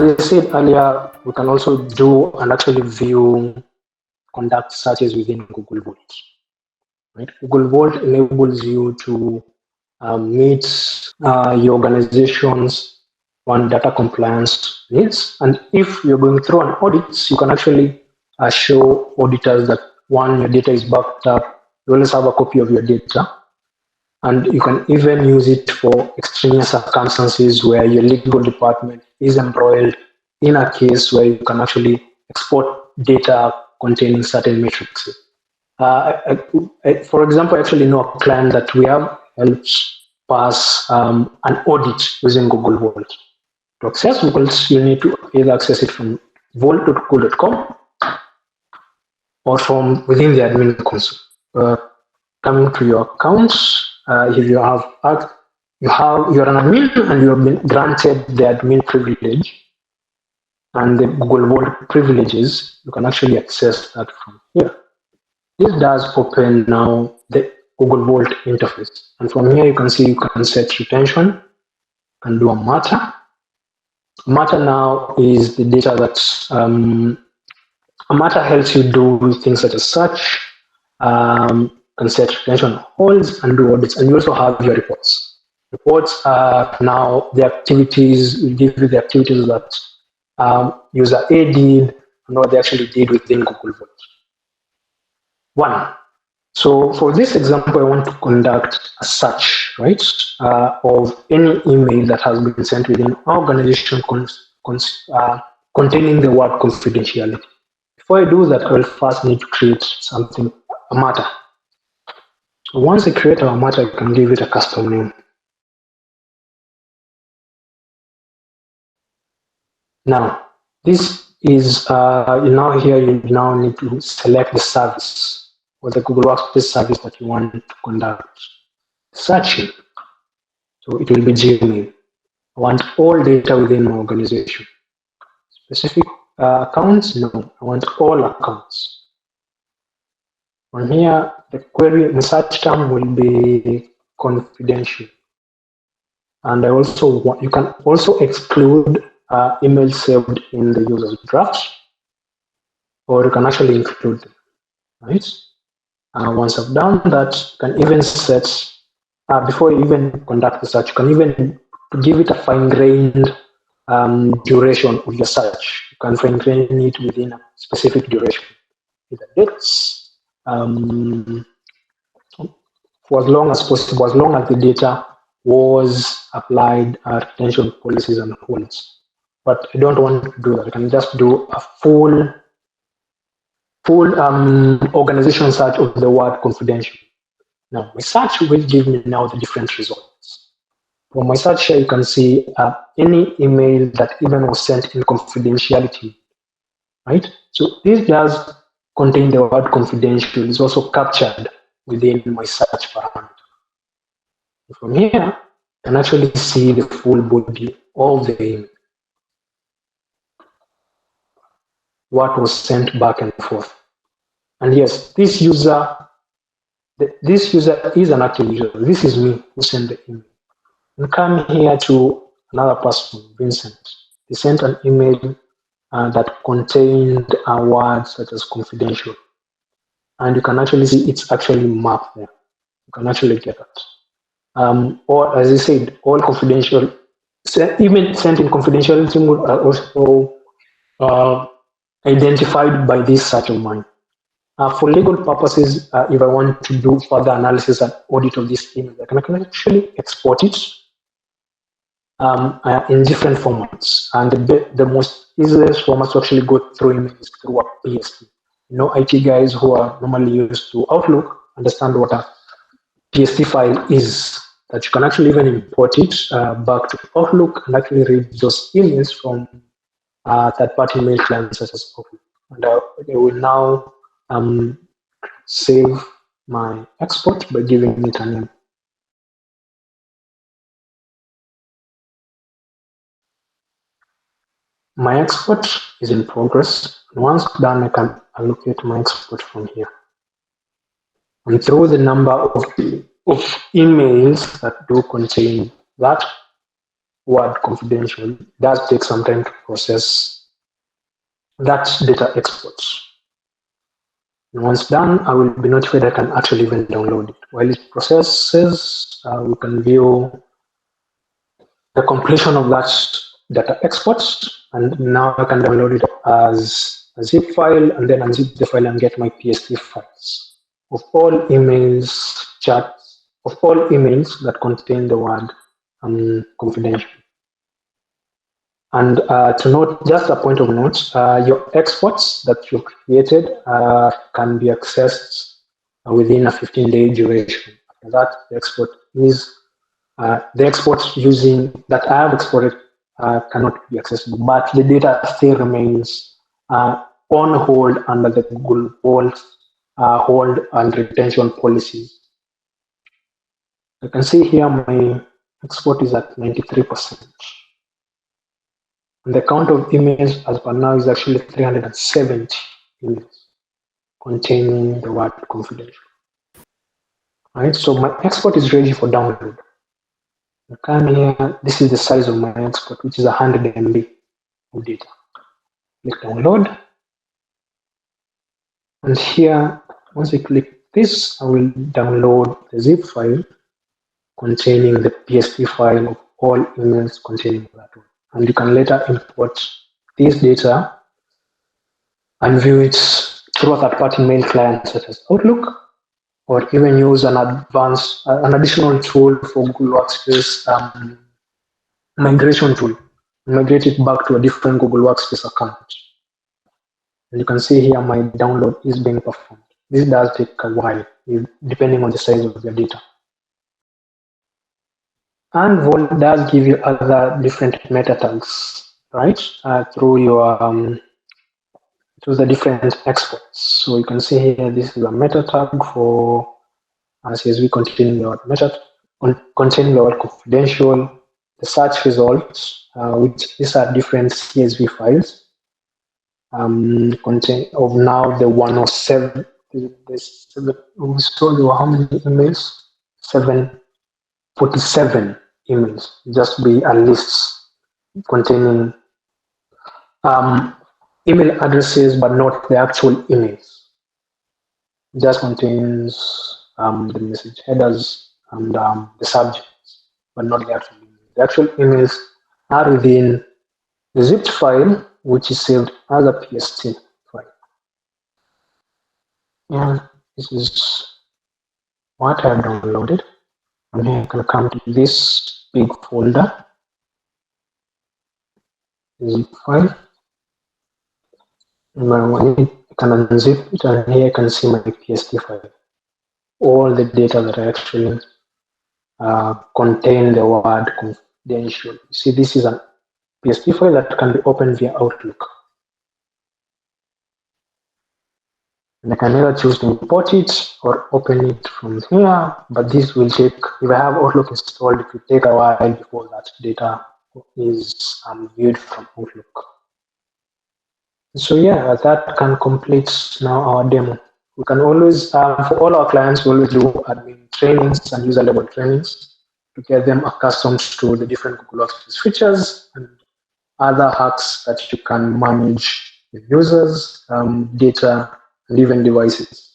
I said earlier, we can also do and actually conduct searches within Google Vault. Right? Google Vault enables you to meet your organization's data compliance needs. And if you're going through an audit, you can actually show auditors that your data is backed up. You always have a copy of your data. And you can even use it for extraneous circumstances where your legal department is embroiled in a case where you can actually export data containing certain metrics. For example, I actually know a client that we have helped pass an audit using Google Vault. To access Google, you need to either access it from vault.google.com or from within the admin console. Coming to your accounts, if you're an admin and you have been granted the admin privilege and the Google Vault privileges, you can actually access that from here. This does open now the Google Vault interface. And from here, you can see you can set retention, you can do a matter. Matter now is the data that a matter helps you do things such as search, can set retention holds and do audits. And you also have your reports. Reports are now the activities, will give you the activities that user A did and what they actually did within Google Vault. One, so for this example, I want to conduct a search, right, of any email that has been sent within our organization containing the word confidentiality. Before I do that, I will first need to create something, a matter. So once I create a matter, I can give it a custom name. Now, this is, now here you now need to select the service or the Google Workspace service that you want to conduct searching. So it will be Gmail. I want all data within my organization. Specific accounts? No, I want all accounts. From here, the query, the search term will be confidential. And I also want, you can also exclude emails saved in the user's drafts, or you can actually include them, right? Once I've done that, you can even set, before you even conduct the search, you can even give it a fine-grained duration of your search. You can fine-grain it within a specific duration, either dates, for as long as possible, as long as the data was applied retention policies and holds. But I don't want to do that. I can just do a full organization search of the word confidential. Now, my search will give me now the different results. For my search here, you can see any email that even was sent in confidentiality, right? So this does contain the word confidential. It's also captured within my search parameter. From here, you can actually see the full body of the email. What was sent back and forth. And yes, this user is an active user. This is me who sent the email. And come here to another person, Vincent. He sent an email that contained words such as confidential. And you can actually see it's actually mapped there. You can actually get that. Or as I said, all confidential, even sent in confidentiality are also identified by this search of mine. For legal purposes, if I want to do further analysis and audit of this email, I can actually export it in different formats. And the most easiest format to actually go through emails is through a PST. You know, IT guys who are normally used to Outlook understand what a PST file is, that you can actually even import it back to Outlook and actually read those emails from third-party mail clients such as Outlook. And I will now save my export by giving it a name. My export is in progress. Once done, I can allocate my export from here. And through the number of emails that do contain that, word confidential, it does take some time to process that data exports. And once done, I will be notified I can actually even download it. While it processes, we can view the completion of that data exports, and now I can download it as a zip file and then unzip the file and get my PSD files of all emails, chats, of all emails that contain the word confidential. And to note, just a point of note, your exports that you created can be accessed within a 15-day duration. After that, the export is the exports using that I have exported cannot be accessible, but the data still remains on hold under the Google hold and retention policies. You can see here my export is at 93%. And the count of emails as per now is actually 370 emails containing the word confidential. All right, so my export is ready for download. You come here, this is the size of my export, which is 100 MB of data. Click download. And here, once I click this, I will download the zip file containing the PSD file of all emails containing that one. And you can later import this data and view it through a third-party mail client such as Outlook, or even use an additional tool for Google Workspace migration tool. Migrate it back to a different Google Workspace account. And you can see here my download is being performed. This does take a while, depending on the size of your data. And Vault does give you other different meta tags, right? Through your through the different exports. So you can see here, this is a meta tag for CSV containing the word confidential, the search results, which these are different CSV files. Contain of now the 107. We saw there were how many emails? 47 emails. Just be a list containing email addresses, but not the actual emails. It just contains the message headers and the subjects, but not the actual emails. The actual emails are within the zipped file, which is saved as a PSD file. Yeah, this is what I've downloaded. And here I can come to this big folder, zip file. And I can unzip it, and here I can see my PSD file. All the data that I actually contain the word confidential. See, this is a PSD file that can be opened via Outlook. And I can either choose to import it or open it from here, but this will take, if I have Outlook installed, it will take a while before that data is viewed from Outlook. So yeah, that can complete now our demo. We can always, for all our clients, we always do admin trainings and user level trainings to get them accustomed to the different Google Workspace features and other hacks that you can manage with users, data, and even devices.